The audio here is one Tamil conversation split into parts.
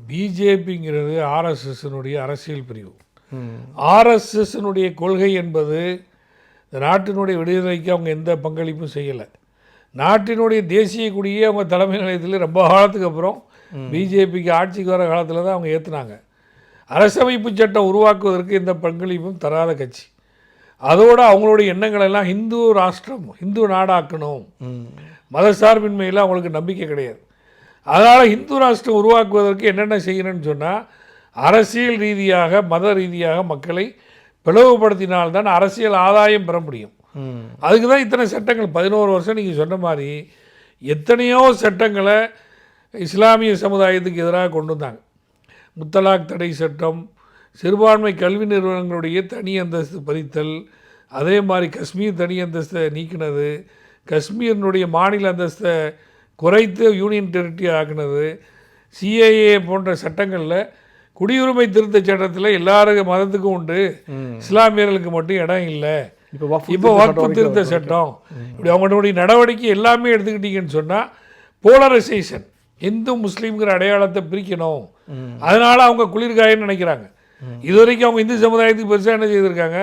பிஜேபிங்கிறது ஆர்எஸ்எஸ்னுடைய அரசியல் பிரிவு. ஆர்எஸ்எஸ்னுடைய கொள்கை என்பது இந்த நாட்டினுடைய விடுதலைக்கு அவங்க எந்த பங்களிப்பும் செய்யலை. நாட்டினுடைய தேசிய கொடியே அவங்க தலைமை நிலையத்தில் ரொம்ப காலத்துக்கு அப்புறம் பிஜேபிக்கு ஆட்சிக்கு வர காலத்தில் தான் அவங்க ஏற்றுனாங்க. அரசமைப்பு சட்டம் உருவாக்குவதற்கு எந்த பங்களிப்பும் தராத கட்சி. அதோடு அவங்களுடைய எண்ணங்கள் எல்லாம் இந்து ராஷ்டிரம், இந்து நாடாக்கணும், மதசார்பின்மையில் அவங்களுக்கு நம்பிக்கை கிடையாது. அதனால் இந்து ராஷ்டிரம் உருவாக்குவதற்கு என்னென்ன செய்யணும்னு சொன்னால், அரசியல் ரீதியாக மத ரீதியாக மக்களை பிளவுபடுத்தினால்தான் அரசியல் ஆதாயம் பெற முடியும். அதுக்கு தான் இத்தனை சட்டங்கள் 11 வருஷம் நீங்கள் சொன்ன மாதிரி எத்தனையோ சட்டங்களை இஸ்லாமிய சமுதாயத்துக்கு எதிராக கொண்டு வந்தாங்க. முத்தலாக் தடை சட்டம், சிறுபான்மை கல்வி நிறுவனங்களுடைய தனி அந்தஸ்து பதித்தல், அதே மாதிரி காஷ்மீர் தனி அந்தஸ்தை நீக்கினது, காஷ்மீரினுடைய மாநில அந்தஸ்தை குறைத்து யூனியன் டெரிட்டரி ஆக்கினது, சிஏஏ போன்ற சட்டங்களில் குடியுரிமை திருத்த சட்டத்தில் எல்லாரும் மதத்துக்கும் உண்டு, இஸ்லாமியர்களுக்கு மட்டும் இடம் இல்லை. இப்போ வக்ஃப் திருத்த சட்டம், இப்படி அவங்களுடைய நடவடிக்கை எல்லாமே எடுத்துக்கிட்டீங்கன்னு சொன்னால் போலரைசேஷன், இந்து முஸ்லீம்ங்கிற அடையாளத்தை பிரிக்கணும். அதனால் அவங்க குளிர்காயன்னு நினைக்கிறாங்க. இது வரைக்கும் அவங்க இந்து சமுதாயத்துக்கு பெருசாக என்ன செய்திருக்காங்க?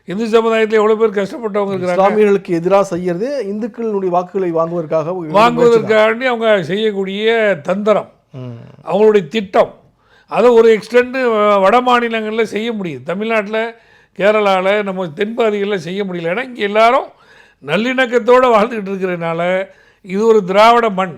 இந்து சமுதாயத்தில் எவ்வளோ பேர் கஷ்டப்பட்டவங்க இருக்கிறாங்க. இஸ்லாமியர்களுக்கு எதிராக செய்யறது இந்துக்களுடைய வாக்குகளை வாங்குவதற்காண்டி அவங்க செய்யக்கூடிய தந்திரம், அவங்களுடைய திட்டம். அதை ஒரு எக்ஸ்டெண்டு வட மாநிலங்களில் செய்ய முடியுது, தமிழ்நாட்டில் கேரளாவில் நம்ம தென்பாதிகளில் செய்ய முடியல. ஏன்னா இங்கே எல்லாரும் நல்லிணக்கத்தோடு வாழ்ந்துக்கிட்டு இருக்கிறதுனால இது ஒரு திராவிட மண்.